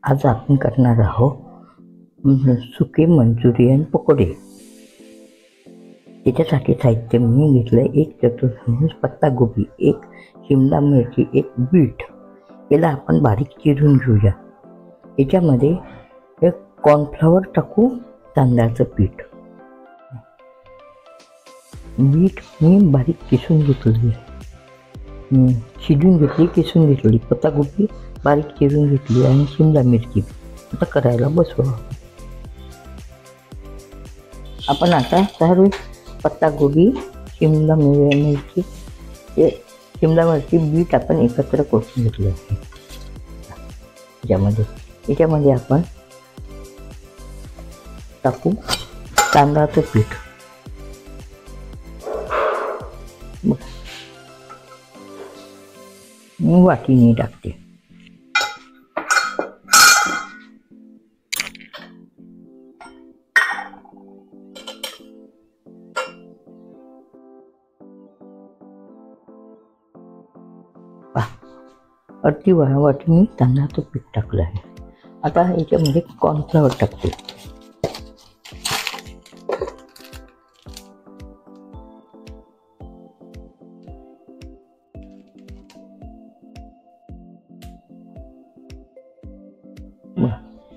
आज आपण करणार आहोत सुके मंचुरियन पकोडे। त्याच्यासाठी साहित्य मी घेतलं एक चतुर्थांश पत्तागोबी, एक शिमला मिरची, एक बीट। याला आपण बारीक चिरून घेऊया। याच्यामध्ये एक कॉर्नफ्लॉवर टाकू, तांदळाचं पीठ, बीट मी बारीक किसून घेतली, शिजून घेतली, किसून घेतली, पत्तागोबी बारीक चिरून घेतली आणि शिमला मिरची। आता करायला बसवा। आपण आता सर्व पत्तागोबी, शिमला मिरची, बीट आपण एकत्र करून घेतलं आहे। याच्यामध्ये आपण टाकू तांदळाचं पीठ। मी वाटीने टाकते। अर्धी वाटी मी तांदळाचं पीठ टाकलं आहे। आता याच्यामध्ये कॉर्नफ्लॉवर टाकते।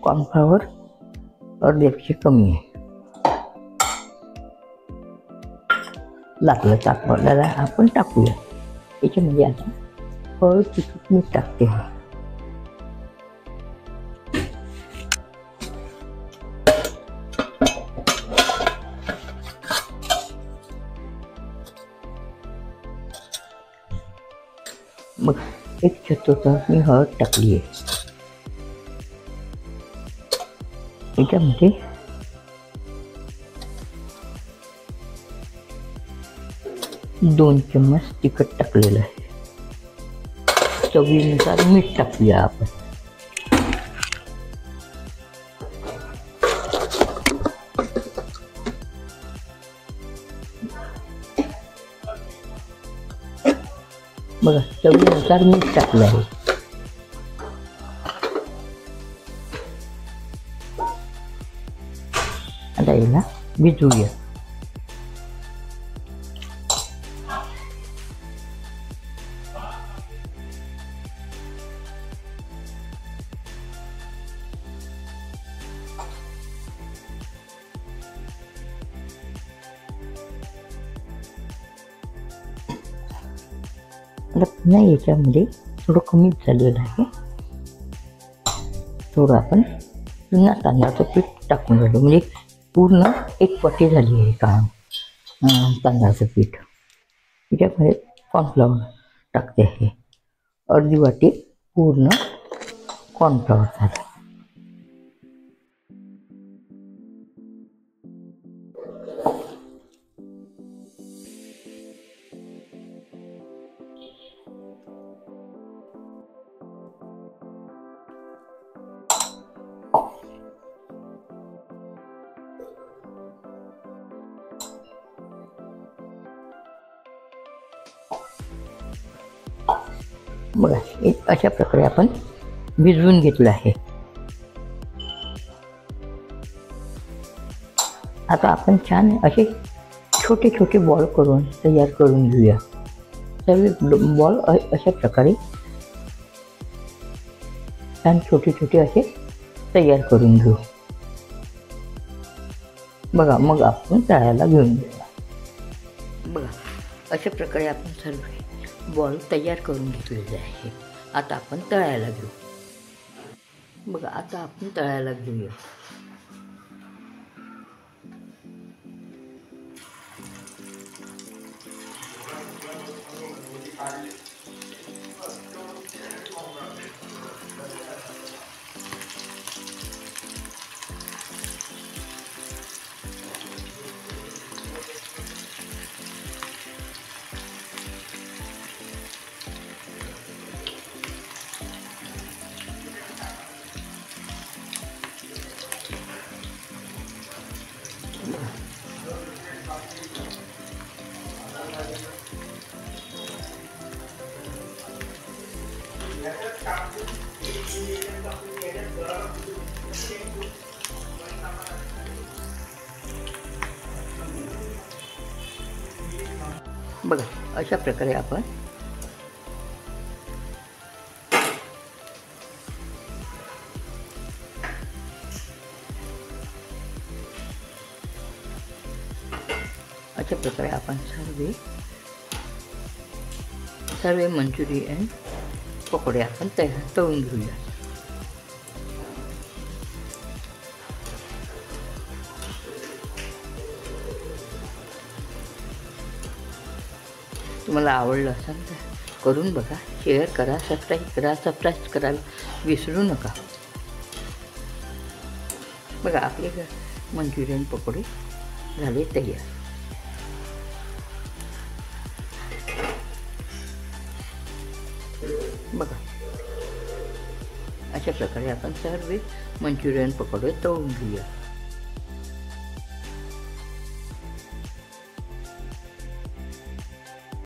कॉर्नफ्लॉवर अर्ध्यापेक्षा कमी आहे, लागलं टाकल्याला आपण टाकूया। याच्यामध्ये आता हळद, तिखट, मीठ टाकते। मग एक चतुर्थांश मी हळद टाकली आहे। याच्यामध्ये दोन चम्मच तिखट टाकलेलं आहे। चवीनुसार मीठ टाकूया आपण। बघा, चवीनुसार मीठ टाकलं आहे। आता याला भिजवूया। आता पुन्हा याच्यामध्ये थोडं कमीच झालेलं आहे, थोडं आपण पुन्हा तांदळाचं पीठ टाकून झालं, म्हणजे पूर्ण एक वाटी झाली आहे का तांदळाचं पीठ। याच्यामध्ये कॉर्नफ्लॉवर टाकते आहे, अर्धी वाटी पूर्ण कॉर्नफ्लॉवर झालं। बघा, अशा प्रकारे आपण भिजवून घेतलं आहे। आता आपण छान असे छोटे छोटे बॉल करून तयार करून घेऊया। सर्व बॉल अशा प्रकारे छान छोटे छोटे असे तयार करून घेऊ। बघा, मग आपण तळायला घेऊन घेऊया। बघा, अशा प्रकारे आपण सर्व बॉल तयार करून घेतलेले आहे। आता आपण तळायला घेऊ। बघा, आता आपण तळायला घेऊया। बघा अशा प्रकारे आपण सर्व मंचुरियन पकोडे आपण तळून घेऊया. तुम्हाला आवडलं असेल तर करून बघा, शेअर करा, सबस्क्राईब करायला विसरू नका. बघा आपले मंचुरियन पकोडे झाले तयार. बघा अशा प्रकारे आपण सर्व मंचुरियन पकोडे तळून घेऊया.